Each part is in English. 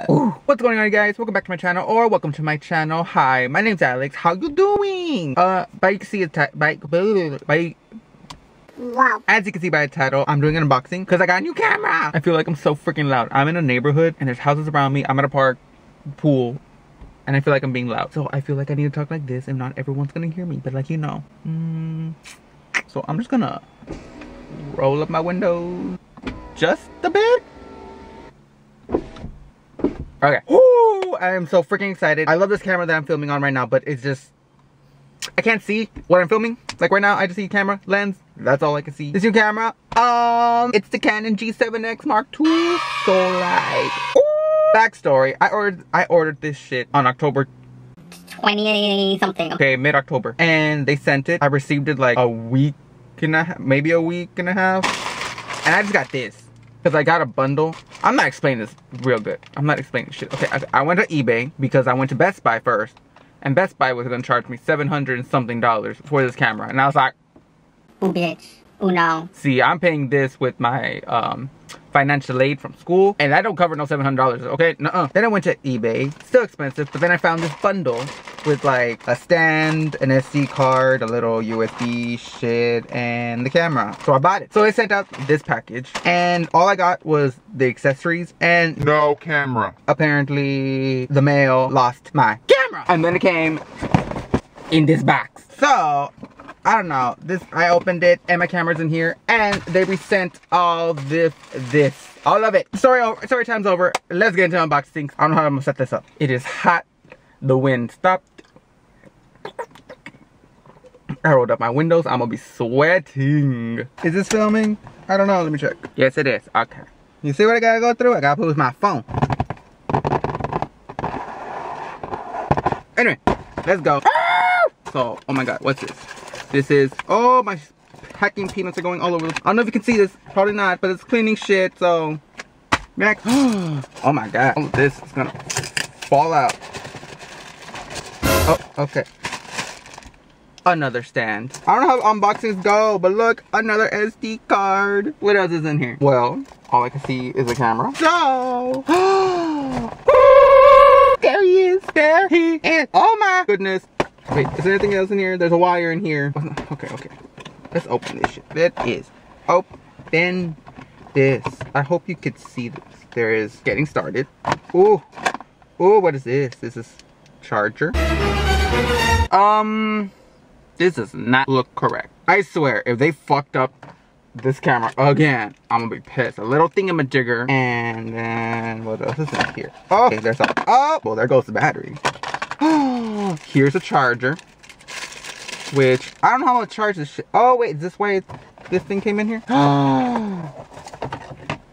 Ooh. What's going on, guys? Welcome back to my channel, or welcome to my channel. Hi, my name's Alex. How you doing? Wow. As you can see by the title, I'm doing an unboxing because I got a new camera. I feel like I'm so freaking loud. I'm in a neighborhood and there's houses around me. I'm at a park, pool, and I feel like I'm being loud. So I feel like I need to talk like this and not everyone's gonna hear me, but like, you know. So I'm just gonna roll up my windows just a bit. Okay. Woo! I am so freaking excited. I love this camera that I'm filming on right now, but it's just, I can't see what I'm filming. Like right now, I just see camera, lens. That's all I can see. This new camera, it's the Canon G7X Mark 2. So like, ooh! Backstory, I ordered this shit on October 20 something. Okay, mid-October. And they sent it. I received it like a week and a half, maybe a week and a half. And I just got this. Because I got a bundle. I'm not explaining this real good. I'm not explaining shit. Okay, I went to eBay because I went to Best Buy first. And Best Buy was going to charge me $700 and something for this camera. And I was like, ooh, bitch. Ooh, no. See, I'm paying this with my financial aid from school. And that don't cover no $700, okay? Nuh-uh. Then I went to eBay. Still expensive. But then I found this bundle with like a stand, an SD card, a little USB shit, and the camera. So I bought it. So they sent out this package. And all I got was the accessories and no camera. Apparently, the mail lost my camera. And then it came in this box. So I don't know, I opened it and my camera's in here and they resent all all of it. Story time's over. Let's get into unboxing. I don't know how I'm gonna set this up. It is hot. The wind stopped. I rolled up my windows. I'm gonna be sweating. Is this filming? I don't know, let me check. Yes, it is. Okay. You see what I gotta go through? I gotta put with my phone. Anyway, let's go. So, oh my god, what's this? This is, oh, my packing peanuts are going all over. I don't know if you can see this, probably not, but it's cleaning shit, so. Next. Oh my god, oh, this is gonna fall out. Oh, okay. Another stand. I don't know how unboxings go, but look, another SD card. What else is in here? Well, all I can see is a camera. So, there he is, there he is. Oh my goodness. Wait, is there anything else in here? There's a wire in here. Okay. Let's open this shit. That is. Open this. I hope you could see this. There is getting started. Ooh. Ooh, what is this? This is charger. This does not look correct. I swear, if they fucked up this camera again, I'm gonna be pissed. A little thingamajigger. And then, what else is in here? Oh, okay, there's a, oh, well, there goes the battery. Here's a charger, which I don't know how to charge this shit. Oh wait, is this why this thing came in here?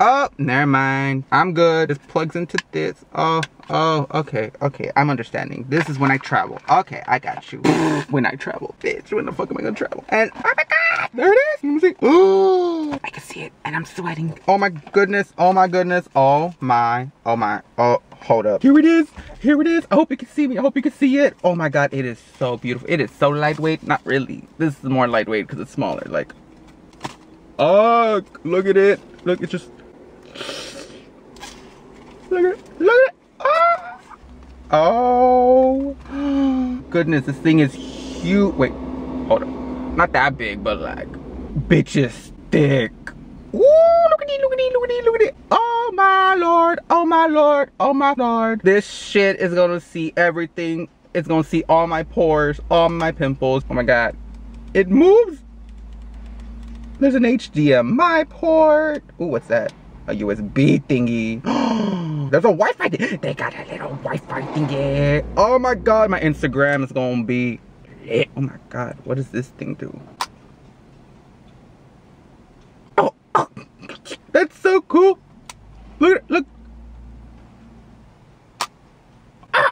Oh, never mind. I'm good. This plugs into this. Oh, okay. I'm understanding. This is when I travel. Okay, I got you. When I travel, bitch. When the fuck am I gonna travel? And oh my god, there it is. Let me see. Oh, I can see it, and I'm sweating. Oh my goodness. Oh my goodness. Oh my. Oh, hold up. Here it is. Here it is. I hope you can see me. I hope you can see it. Oh my god, it is so beautiful. It is so lightweight. Not really. This is more lightweight because it's smaller. Like, oh, look at it. Look, it's just. Look at it. Oh goodness, this thing is huge. Wait, hold on. Not that big, but like, bitch is thick. Ooh, look at it. Oh my lord, oh my lord, oh my lord. This shit is gonna see everything. It's gonna see all my pores, all my pimples. Oh my god, it moves. There's an HDMI port. Ooh, what's that? A USB thingy. There's a Wi-Fi thing. They got a little Wi-Fi thingy. Oh my god, my Instagram is gonna be lit. Oh my god, what does this thing do? Oh, that's so cool. Look at it, look.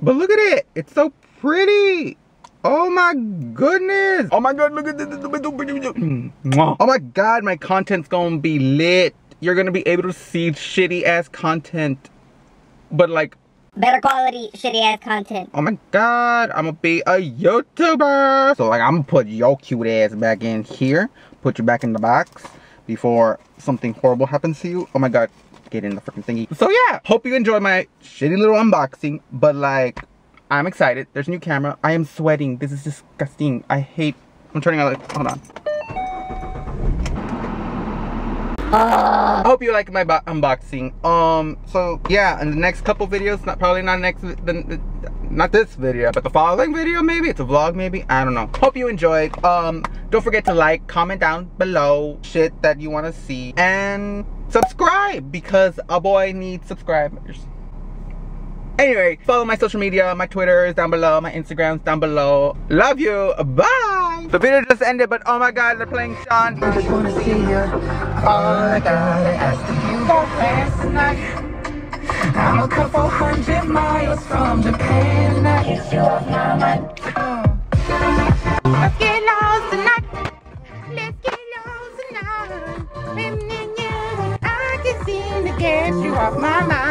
But look at it, it's so pretty. Oh my goodness. Oh my god, look at this. Oh my god, my content's gonna be lit. You're gonna be able to see shitty ass content, but like better quality shitty ass content. Oh my god, I'm gonna be a YouTuber. So like, I'm gonna put your cute ass back in here, put you back in the box before something horrible happens to you. Oh my god, get in the freaking thingy. So yeah, hope you enjoyed my shitty little unboxing, but like, I'm excited. There's a new camera. I am sweating. This is disgusting. I hate, I'm turning on, hold on. I hope you like my unboxing. So yeah, in the next couple videos, not this video, but the following video, maybe it's a vlog, maybe, I don't know. Hope you enjoyed. Don't forget to like, comment down below shit that you want to see, and subscribe, because a boy needs subscribers. Anyway, follow my social media. My Twitter is down below, my Instagram's down below. Love you, bye. The video just ended, but oh my god, they're playing Sean. I just wanna see you. All I gotta ask you for last night. I'm a couple 100 miles from Japan, and I kiss you off my mind. Let's get lost tonight. Let's get lost tonight. I can seem to get you off my mind.